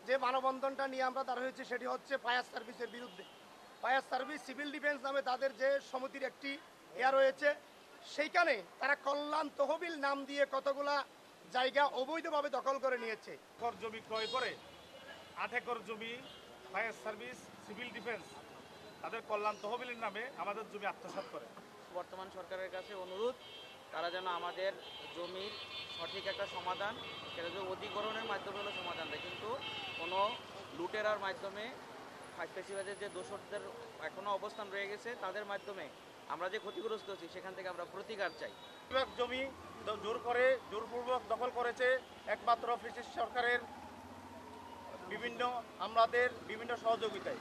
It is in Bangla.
যে মানববন্ধনটা নিয়ে আমরা দাঁড় হয়েছি সেটি হচ্ছে ফায়ার সার্ভিসের বিরুদ্ধে। ফায়ার সার্ভিস সিভিল ডিফেন্স নামে তাদের যে সমিতির একটি রয়েছে, সেইখানে তারা কল্যাণ তহবিল নাম দিয়ে কতগুলা জায়গা অবৈধভাবে দখল করে নিয়েছে। জমি ক্রয় করে 8 একর জমি ফায়ার সার্ভিস সিভিল ডিফেন্স তাদের কল্যাণ তহবিলের নামে আমাদের জমি আত্মসাৎ করে। বর্তমান সরকারের কাছে অনুরোধ, তারা যেন আমাদের জমির সঠিক একটা সমাধান, সেটা যে অধিগ্রহণের মাধ্যমে হলো সমাধান দেয়, কিন্তু কোনো লুটেরার মাধ্যমে ফ্যাসিবাদের যে দোষরদের এখনও অবস্থান রয়ে গেছে তাদের মাধ্যমে আমরা যে ক্ষতিগ্রস্ত হচ্ছি সেখান থেকে আমরা প্রতিকার চাই। জমি জোরপূর্বক দখল করেছে একমাত্র ফ্যাসিস্ট সরকারের বিভিন্ন আমলাদের বিভিন্ন সহযোগিতায়।